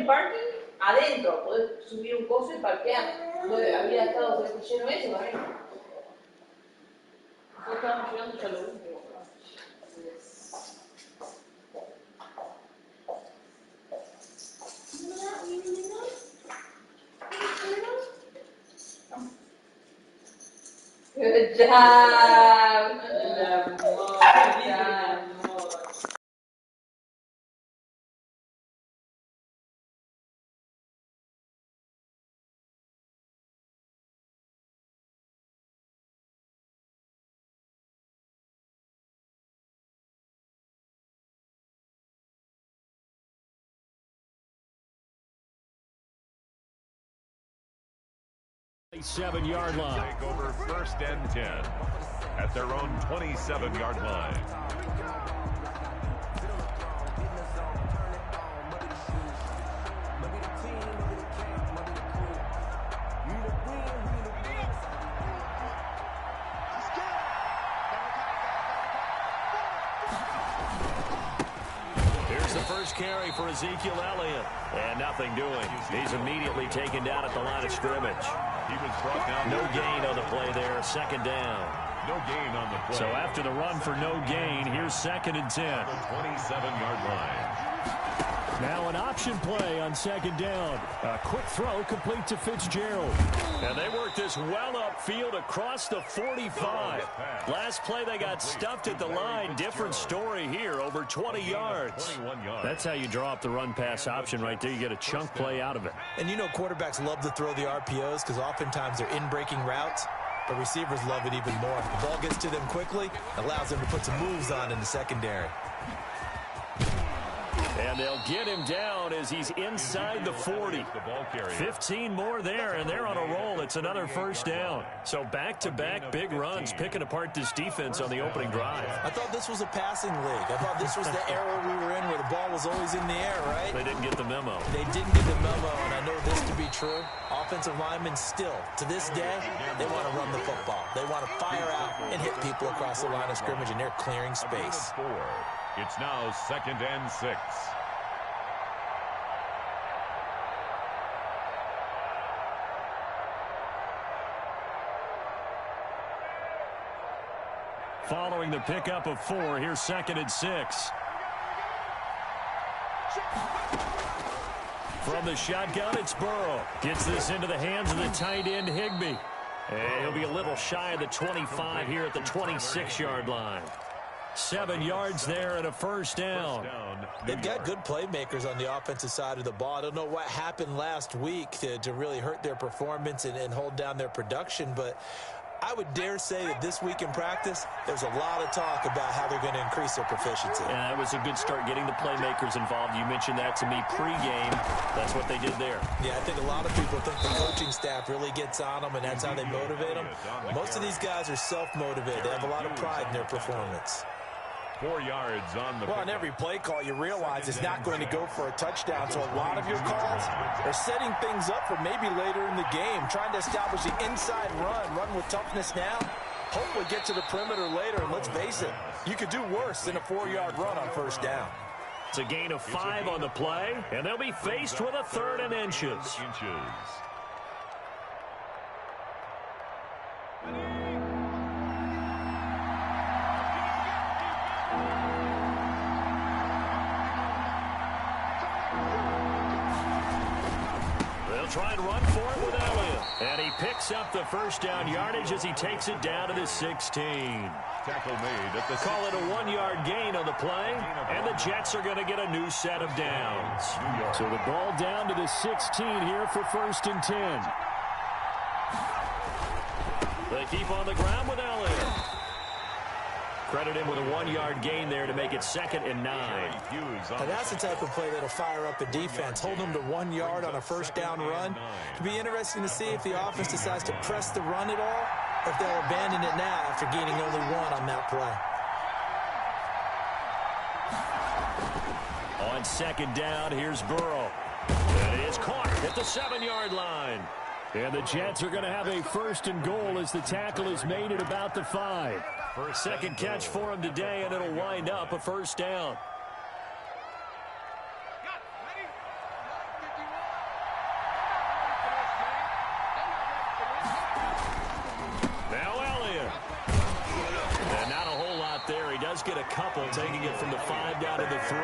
el parking adentro, podés subir un coso y parquear. No había estado lleno eso también. Nosotros estábamos llegando ya lo último. Good job. Good job. The 7-yard line. Take over 1st and 10 at their own 27-yard line. Here's the first carry for Ezekiel Elliott. And nothing doing. He's immediately taken down at the line of scrimmage. He was brought down. No gain on the play there. 2nd down. No gain on the play. So after the run for no gain, here's 2nd and 10. The 27-yard line. Now an option play on 2nd down. A quick throw complete to Fitzgerald. And they worked this well upfield across the 45. Last play they got stuffed at the line. Different story here, over 20 yards. That's how you draw up the run-pass option right there. You get a chunk play out of it. And you know quarterbacks love to throw the RPOs because oftentimes they're in-breaking routes. But receivers love it even more. If the ball gets to them quickly, it allows them to put some moves on in the secondary. And they'll get him down as he's inside the 40. 15 more there, and they're on a roll. It's another 1st down. So back-to-back big runs, picking apart this defense on the opening drive. I thought this was a passing league. I thought this was the era we were in where the ball was always in the air, right? They didn't get the memo. They didn't get the memo, and I know this to be true. Offensive linemen still, to this day, they want to run the football. They want to fire out and hit people across the line of scrimmage, and they're clearing space. It's now 2nd and 6. Following the pickup of 4, here's 2nd and 6. From the shotgun, it's Burrow. Gets this into the hands of the tight end, Higbee. And he'll be a little shy of the 25 here at the 26-yard line. 7 yards there and a 1st down. They've got good playmakers on the offensive side of the ball. I don't know what happened last week to really hurt their performance and hold down their production, but I would dare say that this week in practice, there's a lot of talk about how they're going to increase their proficiency. Yeah, that was a good start getting the playmakers involved. You mentioned that to me pregame. That's what they did there. Yeah, I think a lot of people think the coaching staff really gets on them, and that's how they motivate them. Most of these guys are self-motivated. They have a lot of pride in their performance. 4 yards on the Well, on every play call, you realize it's not going to go for a touchdown. So a lot of your calls are setting things up for maybe later in the game, trying to establish the inside run with toughness now, hopefully get to the perimeter later. And let's face it, you could do worse than a 4-yard run on 1st down. It's a gain of 5 on the play, and they'll be faced with a 3rd and inches. Try and run for it with Elliott. And he picks up the 1st down yardage as he takes it down to the 16. Tackle made at the Call it a 1-yard gain on the play, and the Jets are going to get a new set of downs. So the ball down to the 16 here for 1st and 10. They keep on the ground with Elliott. Credit him with a 1-yard gain there to make it 2nd and 9. Now that's the type of play that'll fire up a defense. Hold them to 1 yard on a 1st down run. It'll be interesting to see if the offense decides to press the run at all, or if they'll abandon it now after gaining only 1 on that play. On 2nd down, here's Burrow. And he is caught at the 7-yard line. And the Jets are going to have a 1st and goal as the tackle is made at about the 5. 2nd catch for him today, and it'll wind up a 1st down. get a couple, taking it from the 5 down to the 3.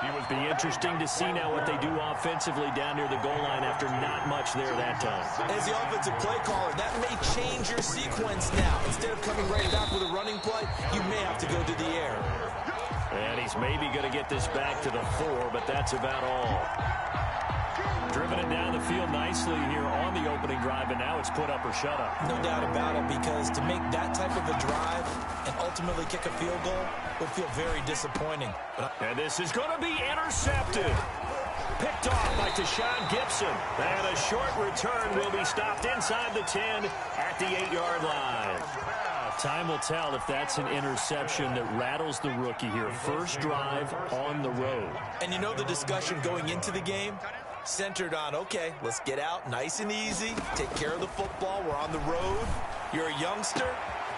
It would be interesting to see now what they do offensively down near the goal line after not much there that time. As the offensive play caller, that may change your sequence now. Instead of coming right back with a running play, you may have to go to the air. And he's maybe going to get this back to the 4, but that's about all. Driven it down the field nicely here on the opening drive, and now it's put up or shut up. No doubt about it, because to make that type of a drive and ultimately kick a field goal would feel very disappointing. And this is going to be intercepted. Picked off by Tashaun Gipson. And a short return will be stopped inside the 10 at the 8-yard line. Time will tell if that's an interception that rattles the rookie here. First drive on the road. And you know the discussion going into the game? Centered on, okay, let's get out nice and easy, take care of the football, we're on the road, you're a youngster,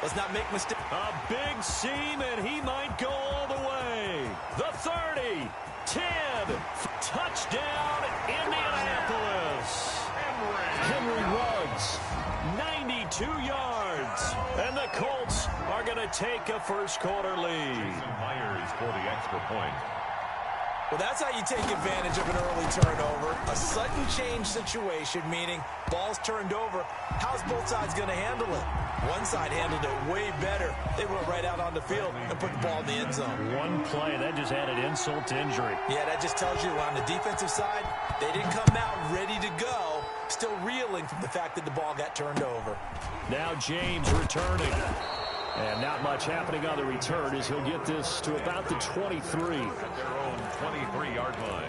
let's not make mistakes. A big seam, and he might go all the way. The 30, 10, touchdown, Indianapolis. Henry Ruggs, 92 yards, and the Colts are going to take a first-quarter lead. Jason Myers for the extra point. Well, that's how you take advantage of an early turnover. A sudden change situation, meaning ball's turned over. How's both sides going to handle it? One side handled it way better. They went right out on the field and put the ball in the end zone. One play, that just added insult to injury. Yeah, that just tells you on the defensive side, they didn't come out ready to go, still reeling from the fact that the ball got turned over. Now James returning. And not much happening on the return as he'll get this to about the 23. At their own 23-yard line.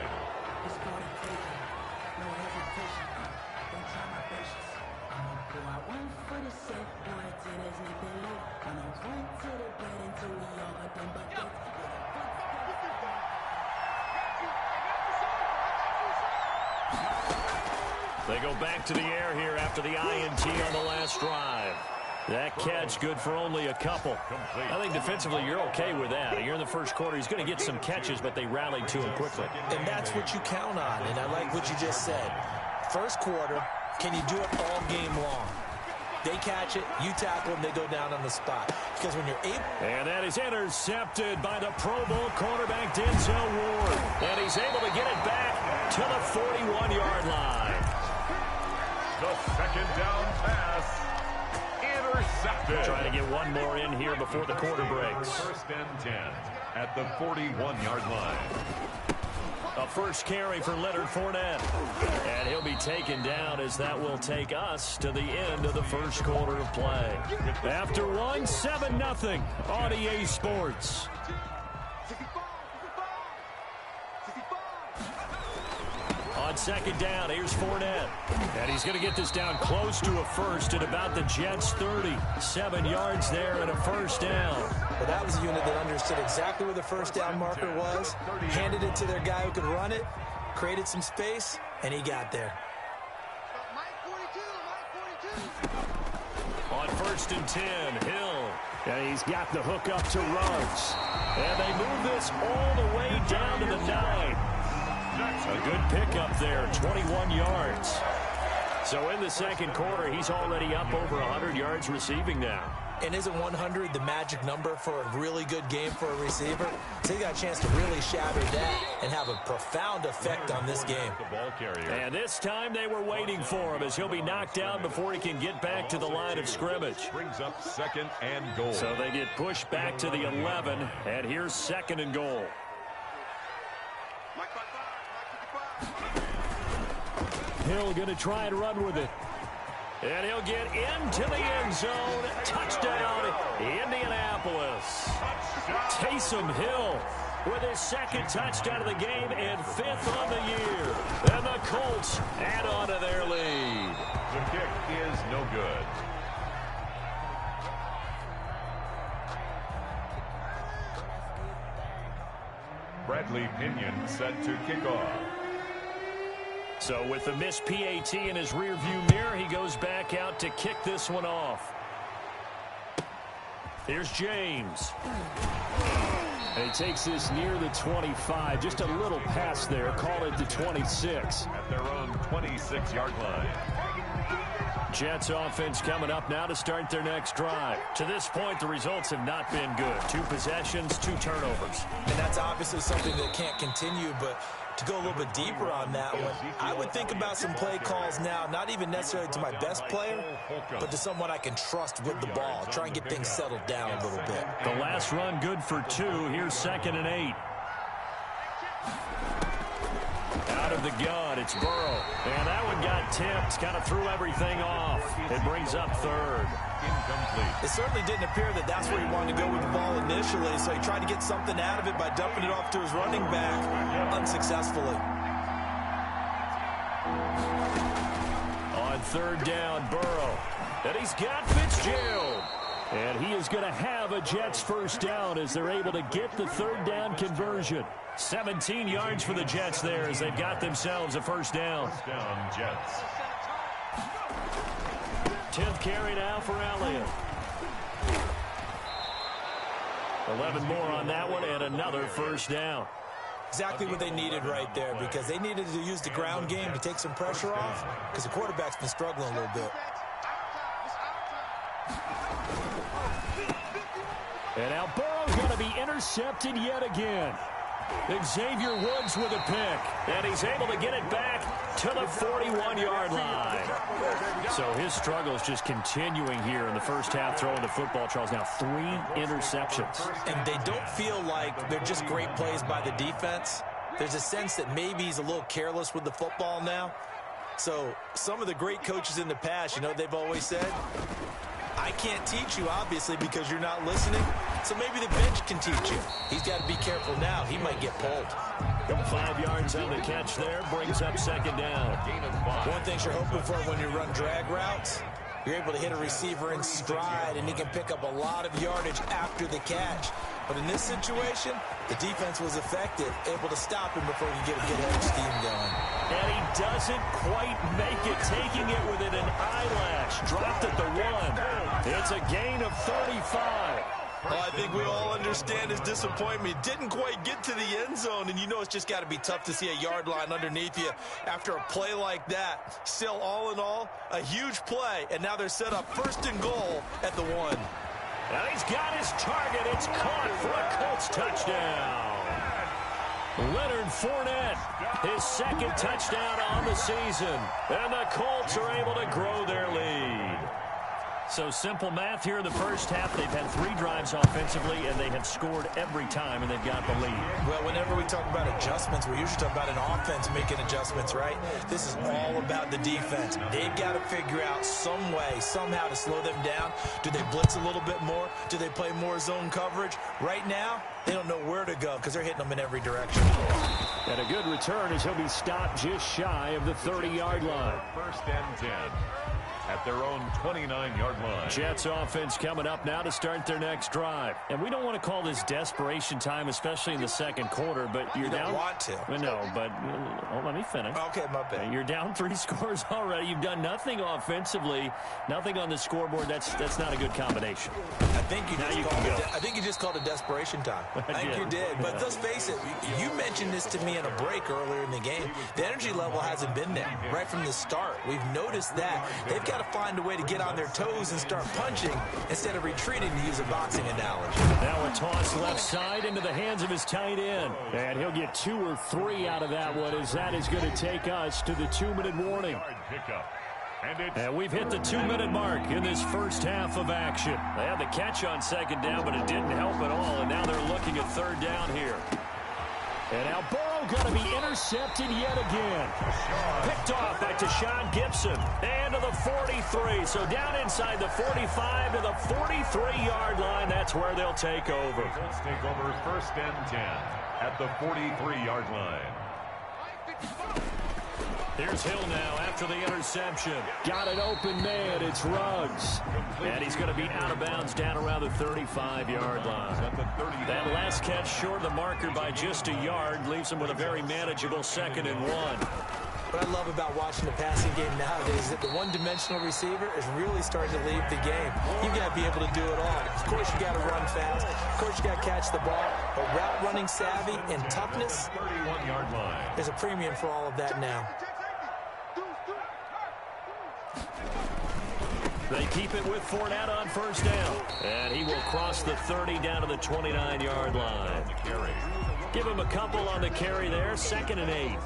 They go back to the air here after the INT on the last drive. That catch good for only a couple. I think defensively you're okay with that. Here in the first quarter, he's going to get some catches, but they rallied to him quickly. And that's what you count on, and I like what you just said. First quarter, can you do it all game long? They catch it, you tackle them, they go down on the spot. Because when you're able... And that is intercepted by the Pro Bowl cornerback Denzel Ward. And he's able to get it back to the 41-yard line. The second down pass. Intercepted. Trying to get one more in here before the quarter breaks. First and 10 at the 41-yard line. A first carry for Leonard Fournette. And he'll be taken down as that will take us to the end of the first quarter of play. After one, 7-0 on EA Sports. On second down, here's Fournette. And he's going to get this down close to a first at about the Jets' 30. 7 yards there and a first down. Well, that was a unit that understood exactly where the first down marker was, handed it to their guy who could run it, created some space, and he got there. On first and 10, Hill. And he's got the hook up to Ruggs. And they move this all the way down to the 9. A good pickup there, 21 yards. So in the second quarter, he's already up over 100 yards receiving now. And isn't 100 the magic number for a really good game for a receiver? So he got a chance to really shatter that and have a profound effect on this game. The ball carrier. And this time they were waiting for him as he'll be knocked down before he can get back to the line of scrimmage. Brings up second and goal. So they get pushed back to the 11, and here's second and goal. Hill going to try and run with it. And he'll get into the end zone. Touchdown, Indianapolis. Taysom Hill with his second touchdown of the game and 5th on the year. And the Colts add on to their lead. The kick is no good. Bradley Pinion set to kick off. So with the missed PAT in his rearview mirror, he goes back out to kick this one off. Here's James. And he takes this near the 25. Just a little pass there. Call it the 26. At their own 26-yard line. Jets offense coming up now to start their next drive. To this point, the results have not been good. 2 possessions, 2 turnovers. And that's obviously something that can't continue, but to go a little bit deeper on that one, I would think about some play calls now, not even necessarily to my best player, but to someone I can trust with the ball. Try and get things settled down a little bit. The last run good for 2. Here's 2nd and 8. Out of the gun, it's Burrow. And that one got tipped, kind of threw everything off. It brings up 3rd. Incomplete. It certainly didn't appear that that's where he wanted to go with the ball initially, so he tried to get something out of it by dumping it off to his running back unsuccessfully. On 3rd down, Burrow. And he's got Fitzgerald. And he is going to have a Jets first down as they're able to get the 3rd down conversion. 17 yards for the Jets there as they've got themselves a first down. First down, Jets. 10th carry now for Elliott. 11 more on that one and another first down. Exactly what they needed right there, because they needed to use the ground game to take some pressure off, because the quarterback's been struggling a little bit. And now Burrow's going to be intercepted yet again. Xavier Woods with a pick, and he's able to get it back to the 41-yard line. So his struggle is just continuing here in the first half, throwing the football. Charles, now 3 interceptions. And they don't feel like they're just great plays by the defense. There's a sense that maybe he's a little careless with the football now. So some of the great coaches in the past, you know, they've always said, I can't teach you, obviously, because you're not listening. So maybe the bench can teach you. He's got to be careful now. He might get pulled. 5 yards on the catch there. Brings up 2nd down. One thing you're hoping for when you run drag routes, you're able to hit a receiver in stride, and he can pick up a lot of yardage after the catch. But in this situation, the defense was effective, able to stop him before he could get a good head scheme going. And he doesn't quite make it, taking it within an eyelash. Dropped at the 1. It's a gain of 35. Well, I think we all understand his disappointment. He didn't quite get to the end zone, and you know it's just got to be tough to see a yard line underneath you after a play like that. Still, all in all, a huge play, and now they're set up 1st and goal at the 1. And he's got his target. It's caught for a Colts touchdown. Leonard Fournette, his 2nd touchdown on the season. And the Colts are able to grow their lead. So simple math here in the first half. They've had 3 drives offensively, and they have scored every time, and they've got the lead. Well, whenever we talk about adjustments, we usually talk about an offense making adjustments, right? This is all about the defense. They've got to figure out some way, somehow to slow them down. Do they blitz a little bit more? Do they play more zone coverage? Right now, they don't know where to go because they're hitting them in every direction. And a good return as he'll be stopped just shy of the 30-yard line. 1st and 10. At their own 29-yard line. Jets offense coming up now to start their next drive. And we don't want to call this desperation time, especially in the 2nd quarter, but you're down. You don't want to. Well, no, but let me finish. Okay, my bad. You're down 3 scores already. You've done nothing offensively, nothing on the scoreboard. That's not a good combination. I think you just called it desperation time. I think you did. But let's face it, you mentioned this to me in a break earlier in the game. The energy level hasn't been there right from the start. We've noticed that. They've got to find a way to get on their toes and start punching instead of retreating, to use a boxing analogy. Now a toss left side into the hands of his tight end. And he'll get 2 or 3 out of that one, as that is going to take us to the 2-minute warning. And we've hit the 2-minute mark in this first half of action. They had the catch on 2nd down, but it didn't help at all. And now they're looking at 3rd down here. And now Burrow going to be intercepted yet again. Picked off by Tashawn Gibson. And to the 43. So down inside the 45 to the 43-yard line. That's where they'll take over. Colts take over 1st and 10 at the 43-yard line. Here's Hill now after the interception. Got an open man. It's Ruggs. And he's going to be out of bounds down around the 35-yard line. That last catch short of the marker by just a yard leaves him with a very manageable 2nd and 1. What I love about watching the passing game nowadays is that the one-dimensional receiver is really starting to leave the game. You got to be able to do it all. Of course, you got to run fast. Of course, you got to catch the ball. But route running savvy and toughness, 31-yard line. There's a premium for all of that now. They keep it with Fournette on first down. And he will cross the 30 down to the 29-yard line. Give him a couple on the carry there. 2nd and 8.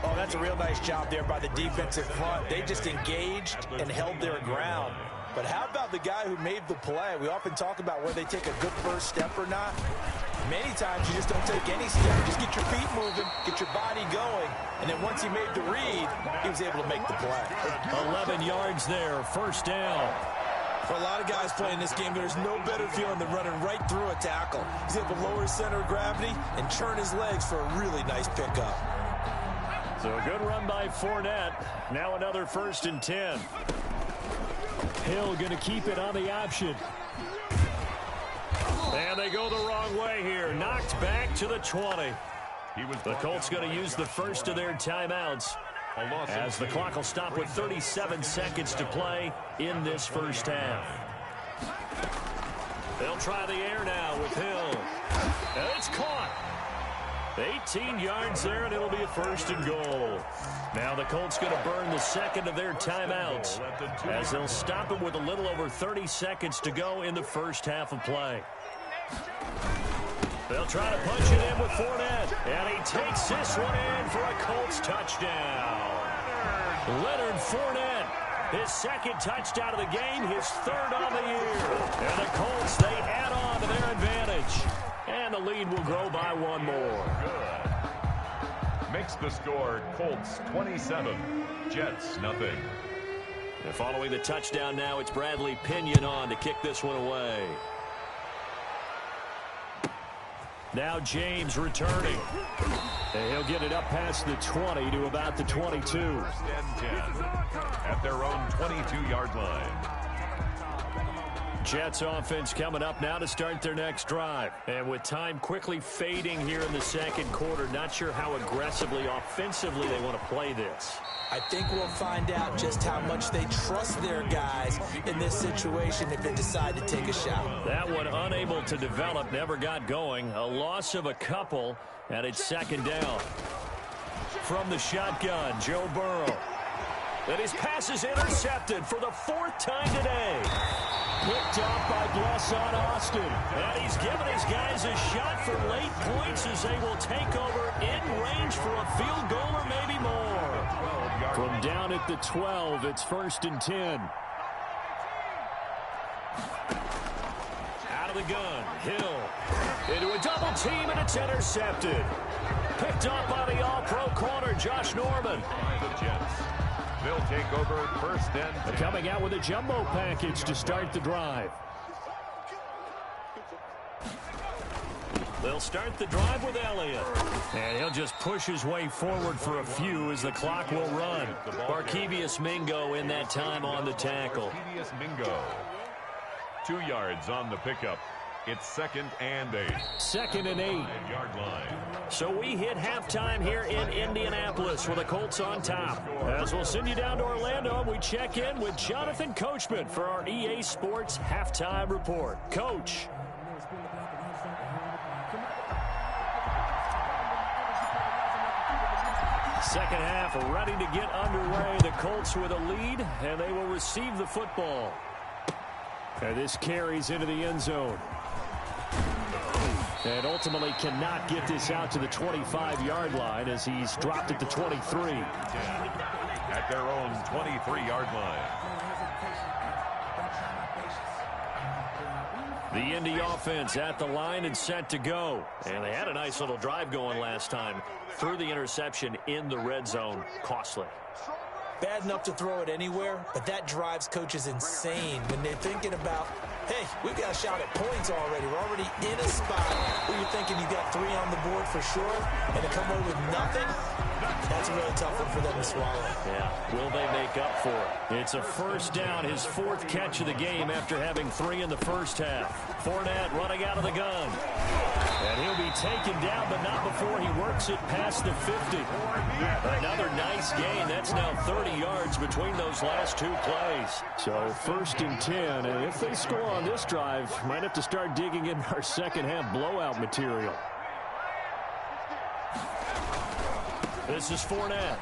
Oh, that's a real nice job there by the defensive front. They just engaged and held their ground. But how about the guy who made the play? We often talk about whether they take a good first step or not. Many times you just don't take any step. Just get your feet moving, get your body going. And then once he made the read, he was able to make the play. 11 yards there, first down. For a lot of guys playing this game, there's no better feeling than running right through a tackle. He's able to lower his center of gravity and turn his legs for a really nice pickup. So a good run by Fournette. Now another 1st and 10. Hill going to keep it on the option. And they go the wrong way here. Knocked back to the 20. The Colts going to use the first of their timeouts, as the clock will stop with 37 seconds to play in this first half. They'll try the air now with Hill. And it's caught. 18 yards there, and it'll be a 1st and goal. Now the Colts going to burn the second of their timeouts, as they'll stop it with a little over 30 seconds to go in the first half of play. They'll try to punch it in with Fournette, and he takes this one in for a Colts touchdown. Leonard Fournette, his 2nd touchdown of the game, his 3rd on the year. And the Colts, they add on to their advantage. And the lead will grow by 1 more. Good. Makes the score Colts 27, Jets nothing. And following the touchdown now, it's Bradley Pinion on to kick this one away. Now James returning. And he'll get it up past the 20 to about the 22. 1st and 10 at their own 22-yard line. Jets offense coming up now to start their next drive. And with time quickly fading here in the 2nd quarter, not sure how aggressively, offensively they want to play this. I think we'll find out just how much they trust their guys in this situation if they decide to take a shot. That one unable to develop, never got going. A loss of a couple, and it's 2nd down. From the shotgun, Joe Burrow. And his pass is intercepted for the 4th time today. Picked off by Blesson Austin. And he's given his guys a shot for late points as they will take over in range for a field goal or maybe more. From down at the 12, it's 1st and 10. Out of the gun, Hill. Into a double team, and it's intercepted. Picked up by the all-pro corner, Josh Norman. The Jets. They'll take over 1st and 10. Coming out with a jumbo package to start the drive. They'll start the drive with Elliott. And he'll just push his way forward for a few as the clock will run. Barkevious Mingo in that time on the tackle. Barkevious Mingo. 2 yards on the pickup. It's 2nd and 8. 2nd and 8. 5-yard line. So we hit halftime here in Indianapolis with the Colts on top. As we'll send you down to Orlando, we check in with Jonathan Coachman for our EA Sports Halftime Report. Coach. Second half ready to get underway. The Colts with a lead, and they will receive the football. And this carries into the end zone. And ultimately cannot get this out to the 25-yard line as he's dropped at the 23. At their own 23-yard line. The Indy offense at the line and set to go. And they had a nice little drive going last time. Threw the interception in the red zone. Costly. Bad enough to throw it anywhere, but that drives coaches insane when they're thinking about, hey, we've got a shot at points already. We're already in a spot where you're thinking you've got 3 on the board for sure, and to come away with nothing, that's a really tough one for them to swallow. Yeah, will they make up for it? It's a 1st down, his 4th catch of the game after having 3 in the first half. Fournette running out of the gun. And he'll be taken down, but not before he works it past the 50. Another nice nice gain. That's now 30 yards between those last two plays. So 1st and 10, and if they score on this drive, might have to start digging in our second-half blowout material. This is Fournette.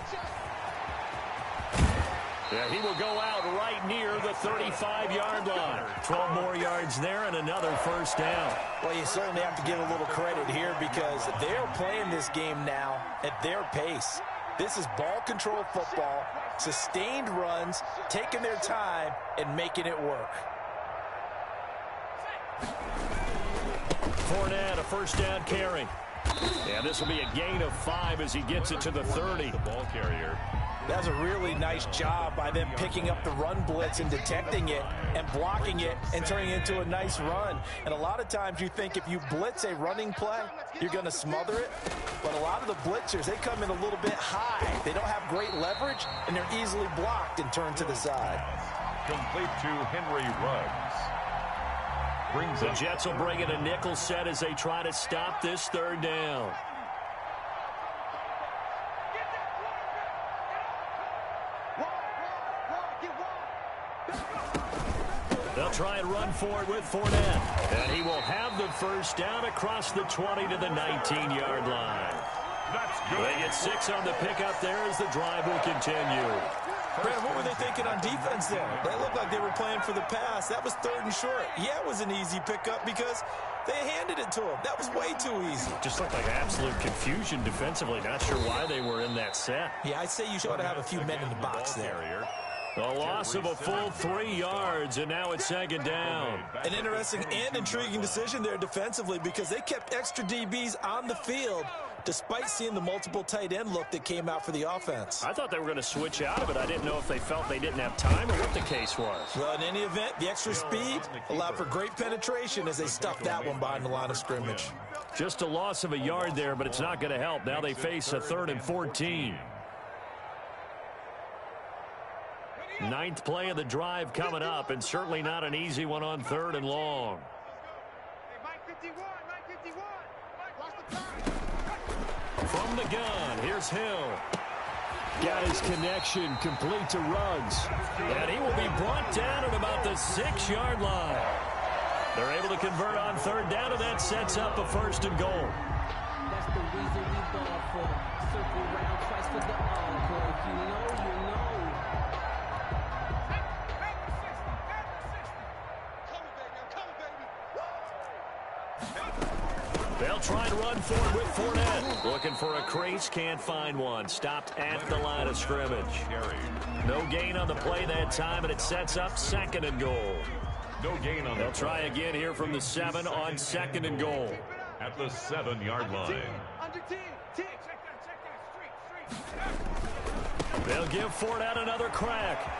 Yeah, he will go out right near the 35-yard line. 12 more yards there and another first down. Well, you certainly have to give a little credit here because they're playing this game now at their pace. This is ball control football, sustained runs, taking their time, and making it work. Fournette, a first down carry. Yeah, this will be a gain of 5 as he gets it to the 30. The ball carrier. That's a really nice job by them picking up the run blitz and detecting it and blocking it and turning it into a nice run. And a lot of times you think if you blitz a running play, you're going to smother it. But a lot of the blitzers, they come in a little bit high. They don't have great leverage, and they're easily blocked and turned to the side. Complete to Henry Ruggs. The Jets will bring in a nickel set as they try to stop this third down. They'll try and run for it with Fournette. And he will have the first down across the 20 to the 19-yard line. That's good. They get 6 on the pickup there as the drive will continue. Brad, what were they thinking on defense there? They looked like they were playing for the pass. That was 3rd and short. Yeah, it was an easy pickup because they handed it to him. That was way too easy. Just looked like absolute confusion defensively. Not sure why they were in that set. Yeah, I'd say you ought to have a few men in the box there. A loss of a full 3 yards, and now it's 2nd down. An interesting and intriguing decision there defensively because they kept extra DBs on the field despite seeing the multiple tight end look that came out for the offense. I thought they were going to switch out of it. I didn't know if they felt they didn't have time or what the case was. Well, in any event, the extra speed allowed for great penetration as they stuffed that one behind the line of scrimmage. Just a loss of a yard there, but it's not going to help. Now they face a 3rd and 14. 9th play of the drive coming up, and certainly not an easy one on 3rd and long. From the gun, here's Hill. Got his connection complete to Ruggs. And he will be brought down at about the 6-yard line. They're able to convert on 3rd down, and that sets up a 1st and goal. That's the reason we ball for. Circle round twice for the encore. If you know, you know. They'll try and run for it with Fournette. Looking for a crease, can't find one. Stopped at the line of scrimmage. No gain on the play that time, and it sets up 2nd and goal. No gain on They'll try again here from the 7 on 2nd and goal. At the 7-yard line. They'll give Fournette another crack.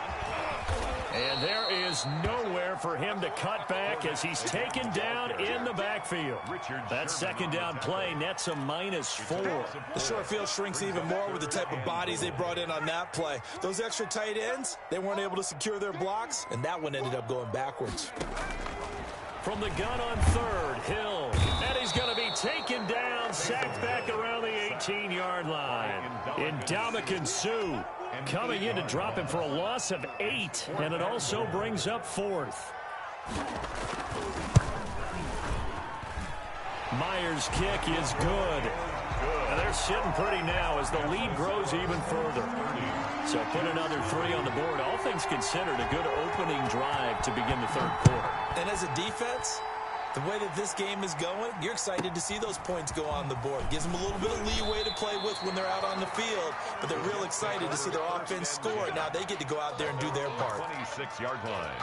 And there is nowhere for him to cut back as he's taken down in the backfield. That 2nd down play nets a -4. The short field shrinks even more with the type of bodies they brought in on that play. Those extra tight ends, they weren't able to secure their blocks, and that one ended up going backwards. From the gun on 3rd, Hill. And he's going to be taken down, sacked back around the 18-yard line. Ndamukong Suh coming in to drop him for a loss of 8, and it also brings up 4th. Myers' kick is good. And they're sitting pretty now as the lead grows even further. So put another 3 on the board. All things considered, a good opening drive to begin the 3rd quarter. And as a defense, the way that this game is going, you're excited to see those points go on the board. Gives them a little bit of leeway to play with when they're out on the field, but they're real excited to see their offense score. Now they get to go out there and do their part. 26-yard line.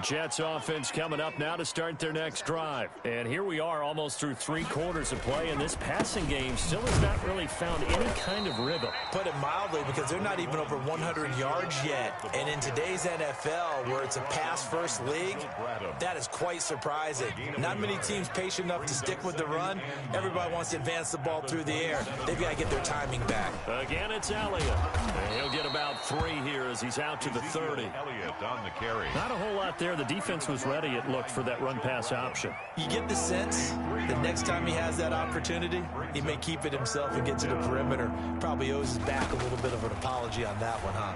Jets offense coming up now to start their next drive. And here we are almost through 3 quarters of play, and this passing game still has not really found any kind of rhythm. Put it mildly, because they're not even over 100 yards yet. And in today's NFL, where it's a pass-first league, that is quite surprising. Not many teams patient enough to stick with the run. Everybody wants to advance the ball through the air. They've got to get their timing back. Again, it's Elliott. And he'll get about 3 here as he's out to the 30. Elliott on the carry. Not a whole lot there there. The defense was ready, it looked, for that run-pass option. You get the sense that next time he has that opportunity, he may keep it himself and get to the perimeter. Probably owes his back a little bit of an apology on that one, huh?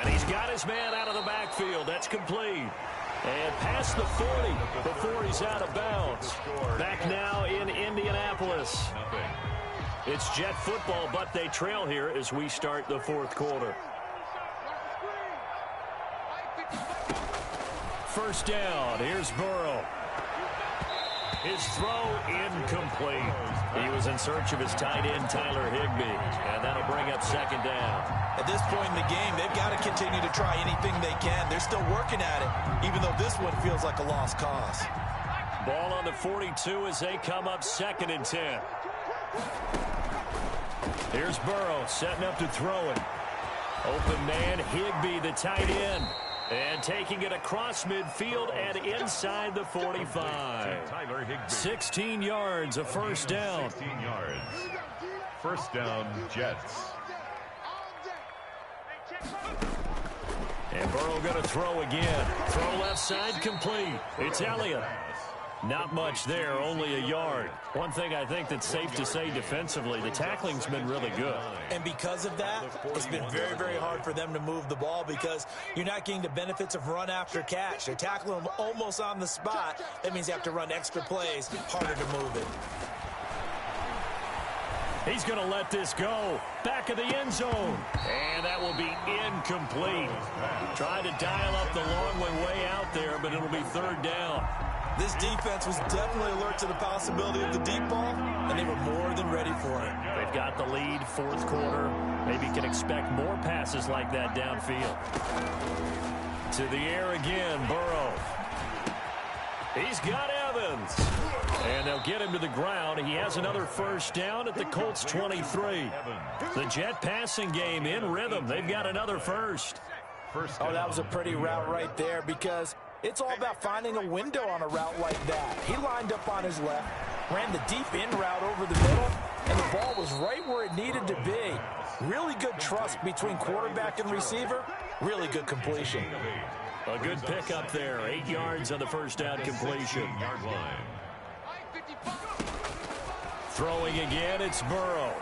And he's got his man out of the backfield. That's complete. And past the 40 before he's out of bounds. Back now in Indianapolis. It's Jet football, but they trail here as we start the fourth quarter. First down. Here's Burrow. His throw incomplete. He was in search of his tight end, Tyler Higbee. And that'll bring up second down. At this point in the game, they've got to continue to try anything they can. They're still working at it, even though this one feels like a lost cause. Ball on the 42 as they come up 2nd and 10. Here's Burrow setting up to throw it. Open man, Higbee, the tight end. And taking it across midfield and inside the 45. 16 yards, a first down. 16 yards. First down, Jets. And Burrow going to throw again. Throw left side, complete. It's Elliott. Not much there, only a yard. One thing I think that's safe to say defensively, the tackling's been really good. And because of that, it's been very, very hard for them to move the ball because you're not getting the benefits of run after catch. They're tackling them almost on the spot. That means you have to run extra plays, harder to move it. He's going to let this go. Back of the end zone. And that will be incomplete. Trying to dial up the long way out there, but it'll be third down. This defense was definitely alert to the possibility of the deep ball, and they were more than ready for it. They've got the lead, fourth quarter. Maybe can expect more passes like that downfield. To the air again, Burrow. He's got Evans. And they'll get him to the ground. He has another first down at the Colts 23. The Jet passing game in rhythm. They've got another first. Oh, that was a pretty route right there because it's all about finding a window on a route like that. He lined up on his left, ran the deep in route over the middle, and the ball was right where it needed to be. Really good trust between quarterback and receiver. Really good completion. A good pickup there. 8 yards on the first down completion. Throwing again, it's Burrow.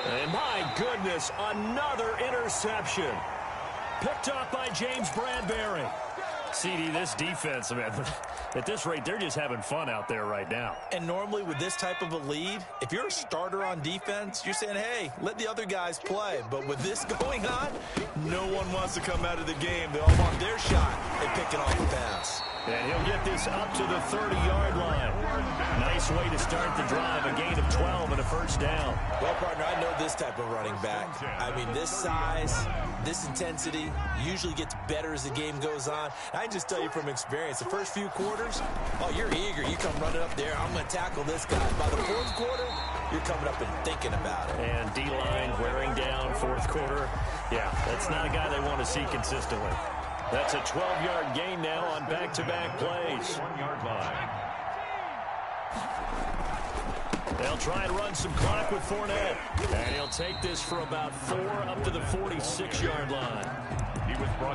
And my goodness, another interception. Picked up by James Bradbury. CD, this defense, man, at this rate, they're just having fun out there right now. And normally with this type of a lead, if you're a starter on defense, you're saying, hey, let the other guys play. But with this going on, no one wants to come out of the game. They all want their shot at picking off the pass. And he'll get this up to the 30-yard line. Nice way to start the drive, a gain of 12 and a first down. Well, partner, I know this type of running back. I mean, this size, this intensity usually gets better as the game goes on. I can just tell you from experience, the first few quarters, oh, you're eager. You come running up there, I'm going to tackle this guy. By the fourth quarter, you're coming up and thinking about it. And D-line wearing down fourth quarter. Yeah, that's not a guy they want to see consistently. That's a 12-yard gain now on back-to-back plays. 1 yard line. They'll try and run some clock with Fournette. And he'll take this for about 4 up to the 46-yard line.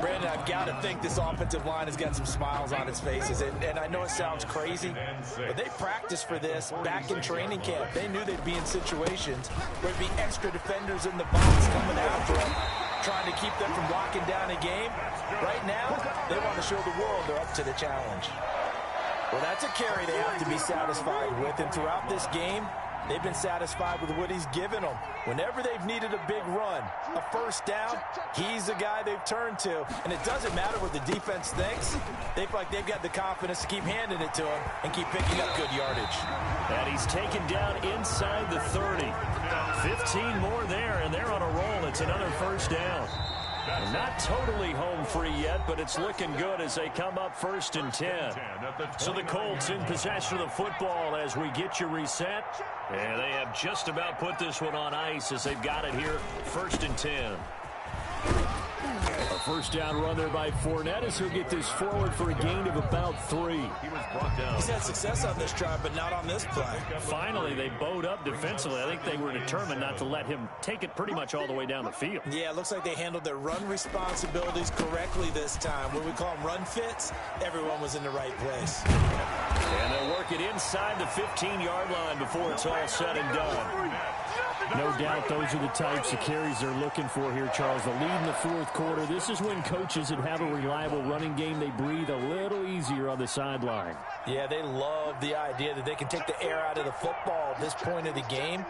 Brandon, I've got to think this offensive line has got some smiles on its faces. And I know it sounds crazy, but they practiced for this back in training camp. They knew they'd be in situations where there'd be extra defenders in the box coming after them, trying to keep them from locking down a game. Right now, they want to show the world they're up to the challenge. Well, that's a carry they have to be satisfied with. And throughout this game, they've been satisfied with what he's given them. Whenever they've needed a big run, a first down, he's the guy they've turned to. And it doesn't matter what the defense thinks. They feel like they've got the confidence to keep handing it to him and keep picking up good yardage. And he's taken down inside the 30. 15 more there, and they're on a roll. It's another first down. Not totally home free yet, but it's looking good as they come up 1st and 10. So the Colts in possession of the football as we get you reset. And they have just about put this one on ice as they've got it here, 1st and 10. A first down run there by Fournette as he'll get this forward for a gain of about 3. He was brought down. He's had success on this drive, but not on this play. Finally, they bowed up defensively. I think they were determined not to let him take it pretty much all the way down the field. Yeah, it looks like they handled their run responsibilities correctly this time. What we call them run fits, everyone was in the right place. And they'll work it inside the 15-yard line before it's all said and done. No doubt those are the types of carries they're looking for here, Charles. The lead in the fourth quarter. This is when coaches that have a reliable running game, they breathe a little easier on the sideline. Yeah, they love the idea that they can take the air out of the football at this point of the game.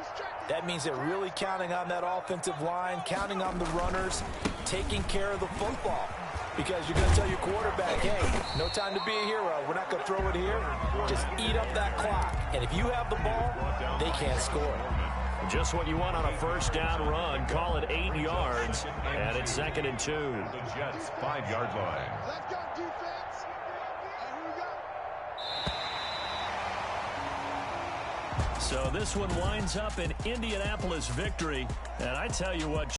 That means they're really counting on that offensive line, counting on the runners, taking care of the football. Because you're going to tell your quarterback, hey, no time to be a hero. We're not going to throw it here. Just eat up that clock. And if you have the ball, they can't score. Just what you want on a first down run. Call it 8 yards, and it's 2nd and 2. The Jets' 5-yard line. Let's go, defense. Here we go. So this one winds up an Indianapolis victory. And I tell you what,